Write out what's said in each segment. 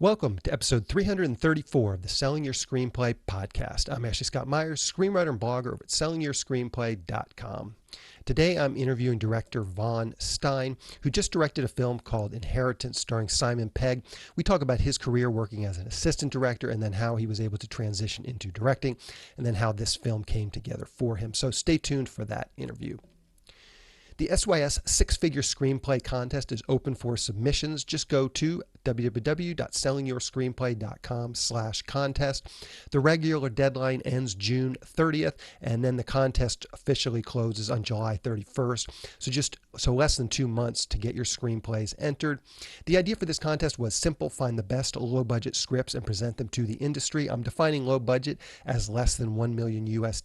Welcome to episode 334 of the Selling Your Screenplay podcast. I'm Ashley Scott Meyers, screenwriter and blogger over at sellingyourscreenplay.com. Today I'm interviewing director Vaughn Stein, who just directed a film called Inheritance starring Simon Pegg. We talk about his career working as an assistant director and then how he was able to transition into directing and then how this film came together for him. So stay tuned for that interview. The SYS six-figure screenplay contest is open for submissions. Just go to www.sellingyourscreenplay.com/contest. The regular deadline ends June 30th, and then the contest officially closes on July 31st. So less than 2 months to get your screenplays entered. The idea for this contest was simple: find the best low-budget scripts and present them to the industry. I'm defining low budget as less than $1 million US.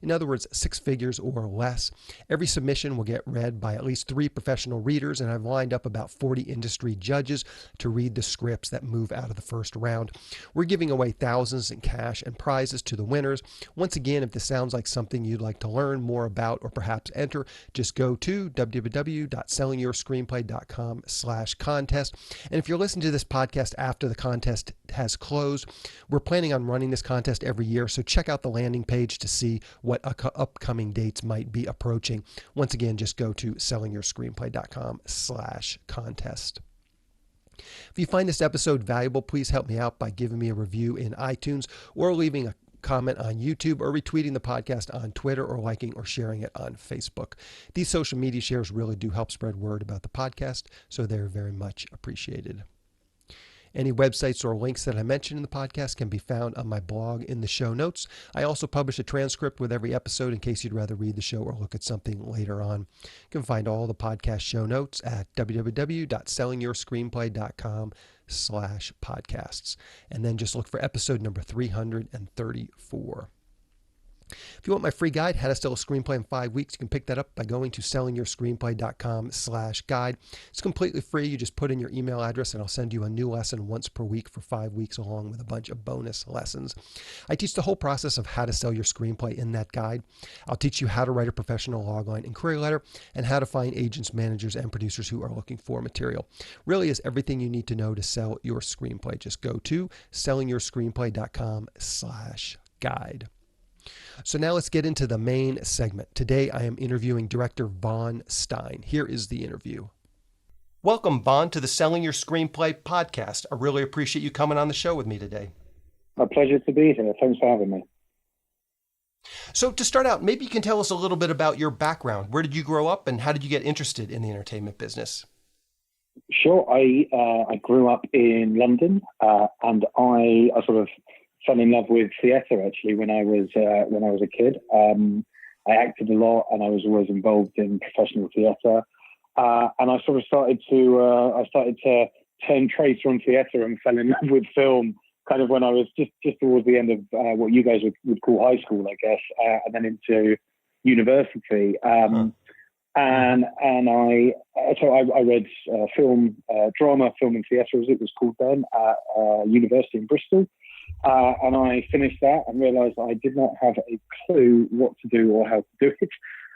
In other words, 6 figures or less. Every submission will get read by at least 3 professional readers, and I've lined up about 40 industry judges to read the scripts that move out of the first round. We're giving away thousands in cash and prizes to the winners. Once again, if this sounds like something you'd like to learn more about or perhaps enter, just go to www.sellingyourscreenplay.com/contest. And if you're listening to this podcast after the contest has closed, we're planning on running this contest every year, so check out the landing page to see what upcoming dates might be approaching. Once again, just go to sellingyourscreenplay.com/contest. If you find this episode valuable, please help me out by giving me a review in iTunes or leaving a comment on YouTube or retweeting the podcast on Twitter or liking or sharing it on Facebook. These social media shares really do help spread word about the podcast, so they're very much appreciated. Any websites or links that I mentioned in the podcast can be found on my blog in the show notes. I also publish a transcript with every episode in case you'd rather read the show or look at something later on. You can find all the podcast show notes at www.sellingyourscreenplay.com/podcasts. And then just look for episode number 334. If you want my free guide, How to Sell a Screenplay in 5 Weeks, you can pick that up by going to sellingyourscreenplay.com/guide. It's completely free. You just put in your email address and I'll send you a new lesson once per week for 5 weeks along with a bunch of bonus lessons. I teach the whole process of how to sell your screenplay in that guide. I'll teach you how to write a professional logline and query letter and how to find agents, managers, and producers who are looking for material. Really is everything you need to know to sell your screenplay. Just go to sellingyourscreenplay.com/guide. So now let's get into the main segment. Today I am interviewing director Vaughn Stein. Here is the interview. Welcome, Vaughn, to the Selling Your Screenplay podcast. I really appreciate you coming on the show with me today. A pleasure to be here. Thanks for having me. So to start out, maybe you can tell us a little bit about your background. Where did you grow up and how did you get interested in the entertainment business? Sure. I grew up in London and I sort of fell in love with theatre actually when I was a kid. I acted a lot and I was always involved in professional theatre. And I sort of started to turn trace from theatre and fell in love with film kind of when I was just towards the end of what you guys would call high school, I guess, and then into university. And I read film, drama, film and theatre as it was called then at university in Bristol. And I finished that and realised I did not have a clue what to do or how to do it.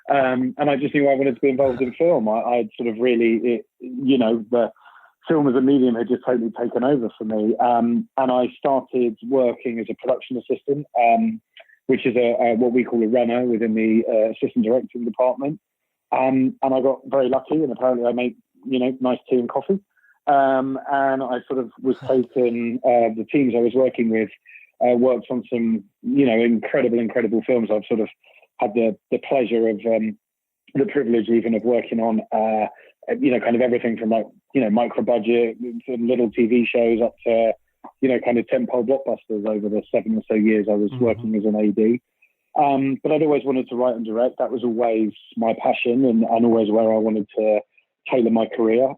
And I just knew I wanted to be involved in film. I'd sort of really, the film as a medium had just totally taken over for me. And I started working as a production assistant, which is what we call a runner within the assistant directing department. And I got very lucky, and apparently I make, nice tea and coffee. And I sort of was taken, the teams I was working with worked on some, incredible films. I've sort of had the pleasure of, the privilege even of working on, kind of everything from like, micro budget, little TV shows up to, kind of tentpole blockbusters over the 7 or so years I was working as an AD. But I'd always wanted to write and direct. That was always my passion and always where I wanted to tailor my career.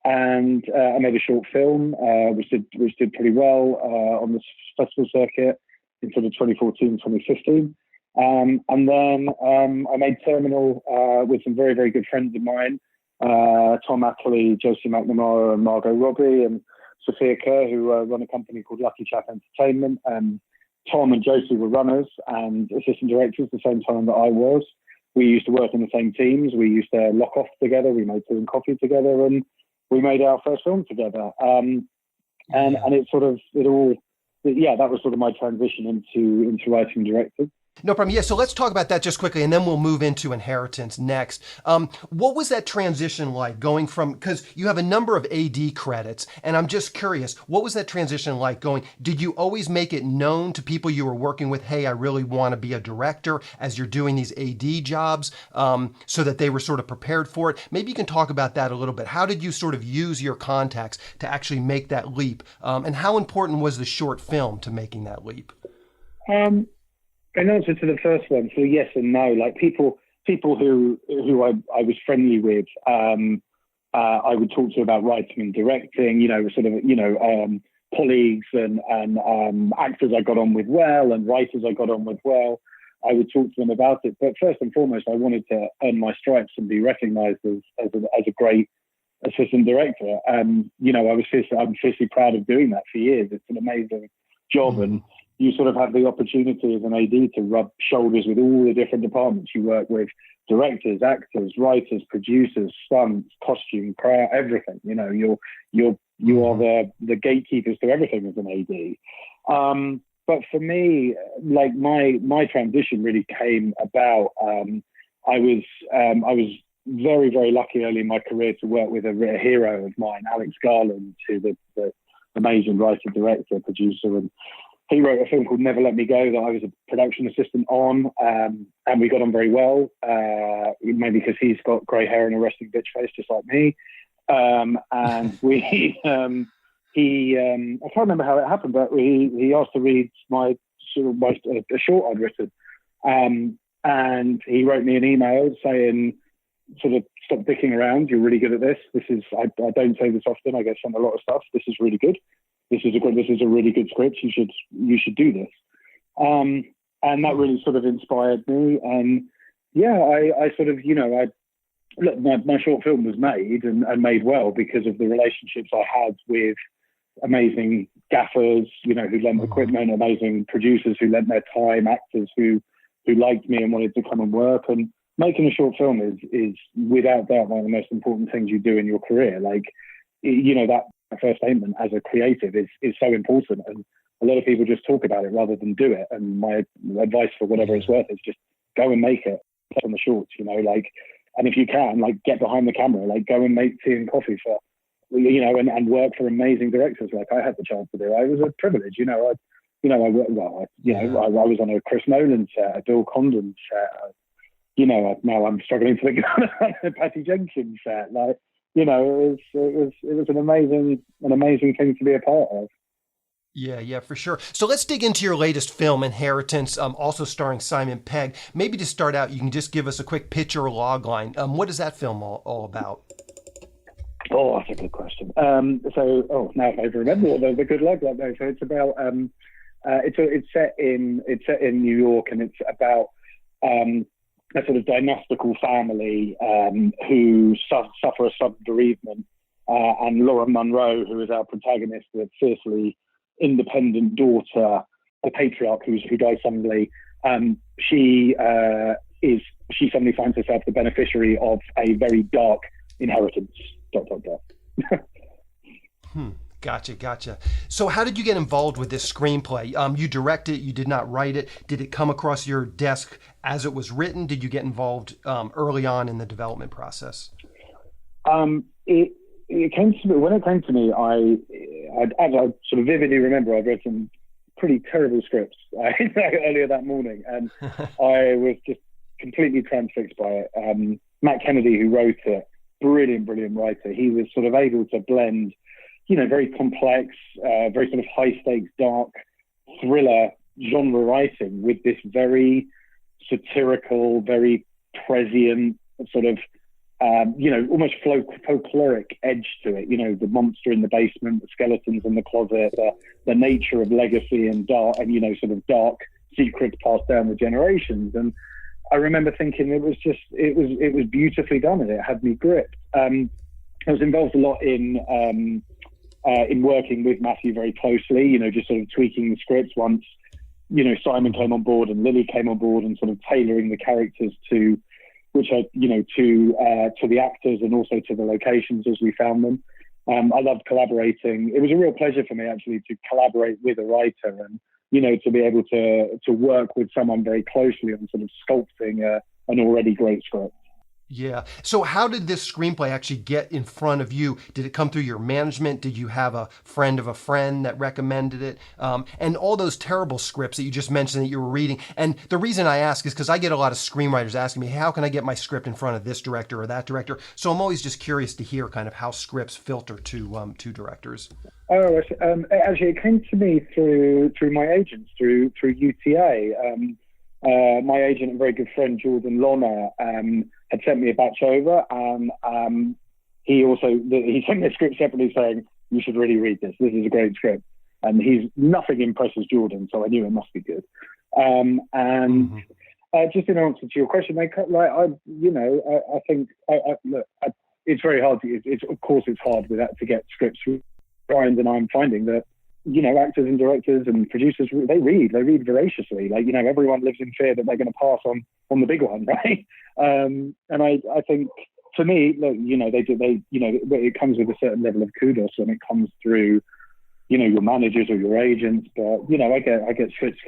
And I made a short film, which did pretty well on the festival circuit in sort of 2014, 2015. And then I made Terminal with some very, very good friends of mine, Tom Ackley, Josie McNamara, and Margot Robbie, and Sophia Kerr, who run a company called Lucky Chap Entertainment. And Tom and Josie were runners and assistant directors at the same time that I was. We used to work in the same teams. We used to lock off together. We made tea and coffee together, and we made our first film together. And it sort of, that was sort of my transition into writing and directing. No problem. Yeah, so let's talk about that just quickly, and then we'll move into Inheritance next. What was that transition like going from, because you have a number of AD credits, and I'm just curious, what was that transition like going, did you always make it known to people you were working with, hey, I really want to be a director as you're doing these AD jobs, so that they were sort of prepared for it? Maybe you can talk about that a little bit. How did you sort of use your contacts to actually make that leap? And how important was the short film to making that leap? In answer to the first one, so yes and no. Like people who I was friendly with, I would talk to about writing and directing. Colleagues and actors I got on with well, and writers I got on with well. I would talk to them about it. But first and foremost, I wanted to earn my stripes and be recognised as a great assistant director. I'm fiercely proud of doing that for years. It's an amazing job, and you sort of have the opportunity as an AD to rub shoulders with all the different departments. You work with directors, actors, writers, producers, stunts, costume, crowd, everything. You are the gatekeepers to everything as an AD. But for me, like my transition really came about. I was very, very lucky early in my career to work with a hero of mine, Alex Garland, who's the amazing writer, director, producer, and he wrote a film called Never Let Me Go that I was a production assistant on, and we got on very well, maybe because he's got grey hair and a resting bitch face just like me. And we, I can't remember how it happened, but he asked to read a short I'd written. And he wrote me an email saying, sort of, stop dicking around, you're really good at this. I don't say this often, I get sent a lot of stuff. This is really good. This is a really good script. You should do this. And that really sort of inspired me. And I sort of, my short film was made and made well because of the relationships I had with amazing gaffers, who lent equipment, amazing producers who lent their time, actors who liked me and wanted to come and work. And making a short film is without doubt one of the most important things you do in your career. Like, that first statement as a creative is so important, and a lot of people just talk about it rather than do it. And my advice, for whatever it's worth, is just go and make it on the shorts, and if you can, get behind the camera, go and make tea and coffee for, and work for amazing directors like I had the chance to do. It was a privilege, I was on a Chris Nolan set, a Bill Condon set, now I'm struggling to think on a Patty Jenkins set, it was an amazing thing to be a part of. Yeah, for sure. So let's dig into your latest film, Inheritance, also starring Simon Pegg. Maybe to start out, you can just give us a quick pitch or log line. What is that film all about? Oh, that's a good question. Now if I remember what the good log line though. So it's about it's set in New York, and it's about a sort of dynastical family who suffer a sudden bereavement, and Laura Munro, who is our protagonist, the fiercely independent daughter, a patriarch who dies suddenly. She suddenly finds herself the beneficiary of a very dark inheritance. ... Gotcha. So how did you get involved with this screenplay? You directed it, you did not write it. Did it come across your desk as it was written? Did you get involved early on in the development process? It came to me, when it came to me, as I sort of vividly remember, I'd read some pretty terrible scripts earlier that morning, and I was just completely transfixed by it. Matt Kennedy, who wrote it, brilliant writer. He was sort of able to blend, very complex, very sort of high stakes, dark thriller genre writing with this very satirical, very prescient sort of, almost folkloric edge to it. The monster in the basement, the skeletons in the closet, the nature of legacy and dark, and sort of dark secrets passed down the generations. And I remember thinking it was beautifully done, and it had me gripped. I was involved a lot in working with Matthew very closely, just sort of tweaking the scripts once, Simon came on board and Lily came on board, and sort of tailoring the characters to the actors and also to the locations as we found them. I loved collaborating. It was a real pleasure for me actually to collaborate with a writer and, to be able to work with someone very closely on sort of sculpting an already great script. Yeah. So how did this screenplay actually get in front of you? Did it come through your management? Did you have a friend of a friend that recommended it? And all those terrible scripts that you just mentioned that you were reading. And the reason I ask is because I get a lot of screenwriters asking me, hey, how can I get my script in front of this director or that director? So I'm always just curious to hear kind of how scripts filter to directors. Oh, actually, it came to me through my agents, through UTA. My agent and very good friend Jordan Lorna had sent me a batch over, and he sent me a script separately saying, "You should really read this. This is a great script." And nothing impresses Jordan, so I knew it must be good. Just in answer to your question, I think it's very hard. Of course, it's hard with that to get scripts. Brian and I'm finding that, actors and directors and producers, they read voraciously. Everyone lives in fear that they're going to pass on the big one, right? And I think, for me, look, it comes with a certain level of kudos when it comes through, your managers or your agents. But, I get scripts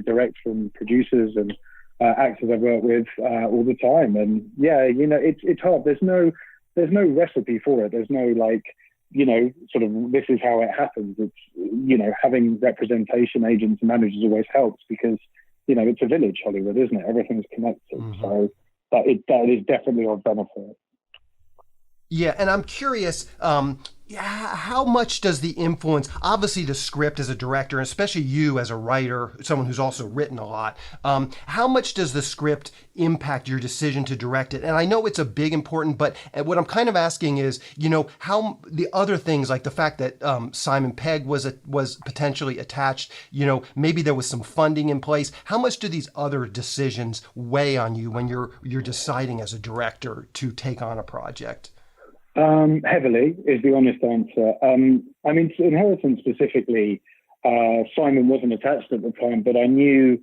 direct from producers and actors I've worked with all the time. And yeah, it's hard. There's no recipe for it. There's no sort of this is how it happens. It's, having representation, agents and managers always helps because, it's a village, Hollywood, isn't it? Everything's connected. Mm-hmm. So that is definitely of benefit. Yeah, and I'm curious, how much does the influence, obviously the script as a director, and especially you as a writer, someone who's also written a lot, how much does the script impact your decision to direct it? And I know it's a big important, but what I'm kind of asking is, how the other things, like the fact that Simon Pegg was potentially attached, maybe there was some funding in place. How much do these other decisions weigh on you when you're deciding as a director to take on a project? Heavily is the honest answer. Inheritance specifically, Simon wasn't attached at the time, but I knew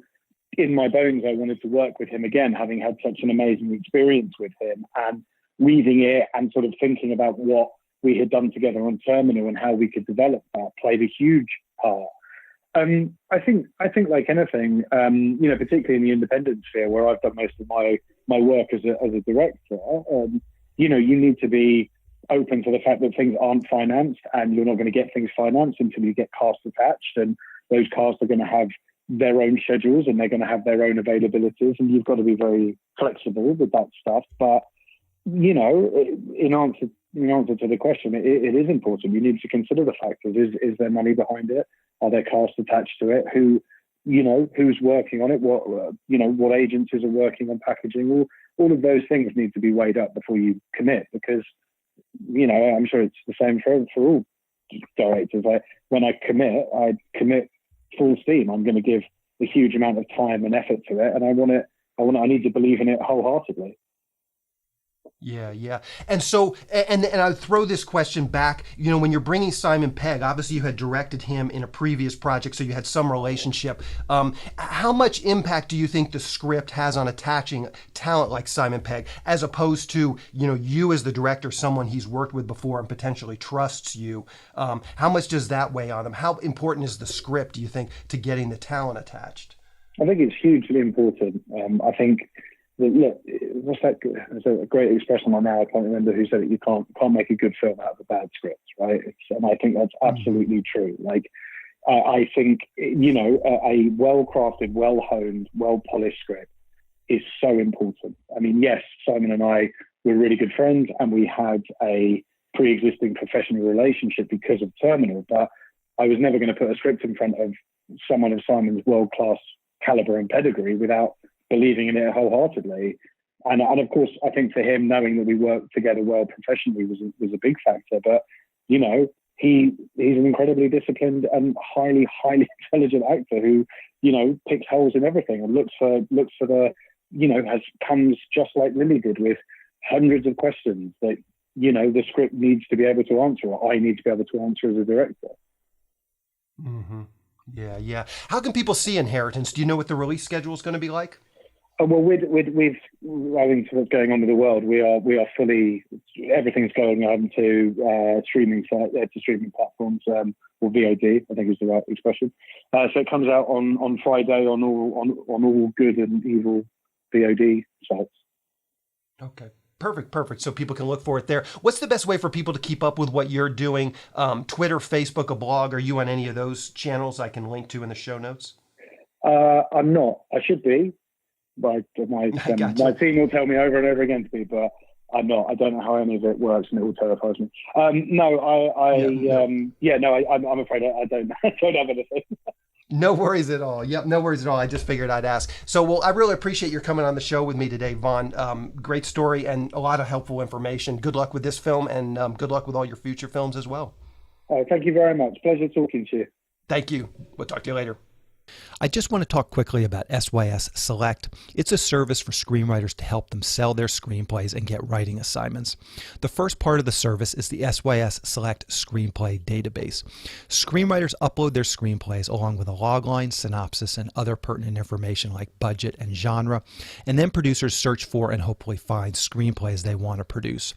in my bones I wanted to work with him again, having had such an amazing experience with him, and reading it and sort of thinking about what we had done together on Terminal and how we could develop that played a huge part. I think like anything, particularly in the independent sphere where I've done most of my work as a director, you need to be open to the fact that things aren't financed, and you're not going to get things financed until you get cast attached, and those casts are going to have their own schedules and they're going to have their own availabilities, and you've got to be very flexible with that stuff. But in answer to the question, it is important. You need to consider the factors. Is there money behind it? Are there casts attached to it? Who's working on it? What agencies are working on packaging? All of those things need to be weighed up before you commit, because I'm sure it's the same for all directors. When I commit full steam. I'm going to give a huge amount of time and effort to it, and I need to believe in it wholeheartedly. Yeah. And so, and I throw this question back, when you're bringing Simon Pegg, obviously you had directed him in a previous project, so you had some relationship. How much impact do you think the script has on attaching talent like Simon Pegg, as opposed to, you as the director, someone he's worked with before and potentially trusts you? How much does that weigh on him? How important is the script, do you think, to getting the talent attached? I think it's hugely important. I think, look, what's that? There's a great expression on now. I can't remember who said it. You can't make a good film out of a bad script, right? And I think that's absolutely true. Like, I think a well-crafted, well-honed, well-polished script is so important. I mean, yes, Simon and I were really good friends, and we had a pre-existing professional relationship because of Terminal. But I was never going to put a script in front of someone of Simon's world-class caliber and pedigree without believing in it wholeheartedly. And of course, I think for him, knowing that we worked together well professionally was a big factor. But, he's an incredibly disciplined and highly intelligent actor who, picks holes in everything and looks for the, comes just like Lily did, with hundreds of questions that, the script needs to be able to answer, or I need to be able to answer as a director. Mm-hmm. Yeah. How can people see Inheritance? Do you know what the release schedule is going to be like? Well, with everything that's going on with the world, we are fully, everything's going on to streaming platforms, or VOD, I think is the right expression. So it comes out on Friday on all good and evil VOD sites. Okay. Perfect. So people can look for it there. What's the best way for people to keep up with what you're doing? Twitter, Facebook, a blog? Are you on any of those channels I can link to in the show notes? I'm not. I should be. But my team will tell me over and over again to be, but I'm not. I don't know how any of it works, and it all terrifies me. I'm afraid I don't have anything. No worries at all. Yep, no worries at all. I just figured I'd ask. So, well, I really appreciate your coming on the show with me today, Vaughn. Great story and a lot of helpful information. Good luck with this film, and good luck with all your future films as well. Thank you very much. Pleasure talking to you. Thank you. We'll talk to you later. I just want to talk quickly about SYS Select. It's a service for screenwriters to help them sell their screenplays and get writing assignments. The first part of the service is the SYS Select Screenplay Database. Screenwriters upload their screenplays along with a logline, synopsis, and other pertinent information like budget and genre, and then producers search for and hopefully find screenplays they want to produce.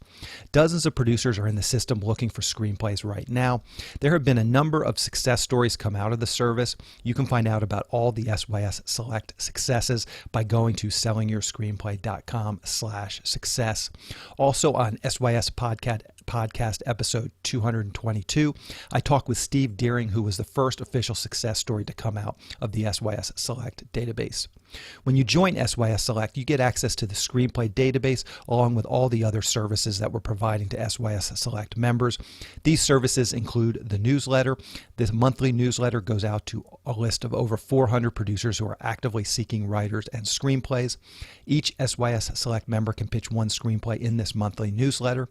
Dozens of producers are in the system looking for screenplays right now. There have been a number of success stories come out of the service. You can find out about all the SYS Select successes by going to sellingyourscreenplay.com/success. Also on SYS podcast episode 222, I talked with Steve Deering, who was the first official success story to come out of the SYS Select database. When you join SYS Select, you get access to the screenplay database along with all the other services that we're providing to SYS Select members. These services include the newsletter. This monthly newsletter goes out to a list of over 400 producers who are actively seeking writers and screenplays. Each SYS Select member can pitch one screenplay in this monthly newsletter.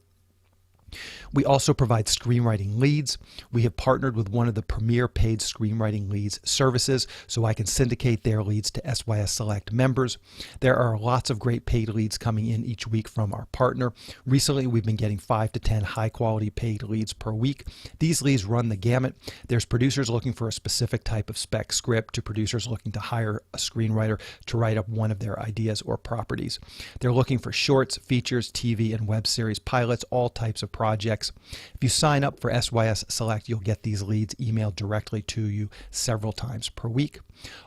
We also provide screenwriting leads. We have partnered with one of the premier paid screenwriting leads services, so I can syndicate their leads to SYS Select members. There are lots of great paid leads coming in each week from our partner. Recently, we've been getting 5 to 10 high-quality paid leads per week. These leads run the gamut. There's producers looking for a specific type of spec script to producers looking to hire a screenwriter to write up one of their ideas or properties. They're looking for shorts, features, TV, and web series pilots, all types of projects. If you sign up for SYS Select, you'll get these leads emailed directly to you several times per week.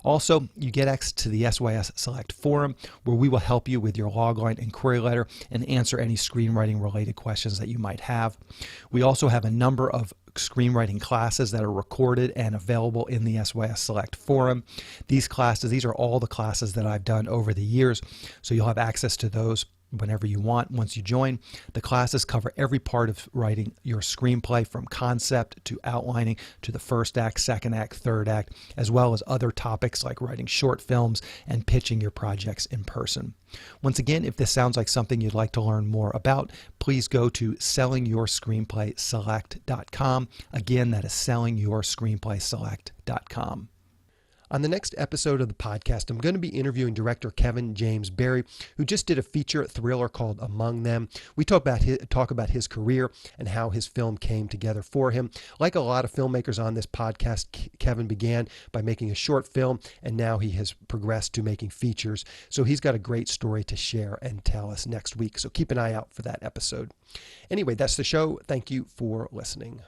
Also, you get access to the SYS Select forum, where we will help you with your logline and query letter and answer any screenwriting related questions that you might have. We also have a number of screenwriting classes that are recorded and available in the SYS Select forum. These are all the classes that I've done over the years, so you'll have access to those whenever you want once you join. The classes cover every part of writing your screenplay, from concept to outlining to the first act, second act, third act, as well as other topics like writing short films and pitching your projects in person. Once again, if this sounds like something you'd like to learn more about, please go to sellingyourscreenplayselect.com. Again, that is sellingyourscreenplayselect.com. On the next episode of the podcast, I'm going to be interviewing director Kevin James Barry, who just did a feature thriller called Among Them. We talk about his career and how his film came together for him. Like a lot of filmmakers on this podcast, Kevin began by making a short film, and now he has progressed to making features. So he's got a great story to share and tell us next week. So keep an eye out for that episode. Anyway, that's the show. Thank you for listening.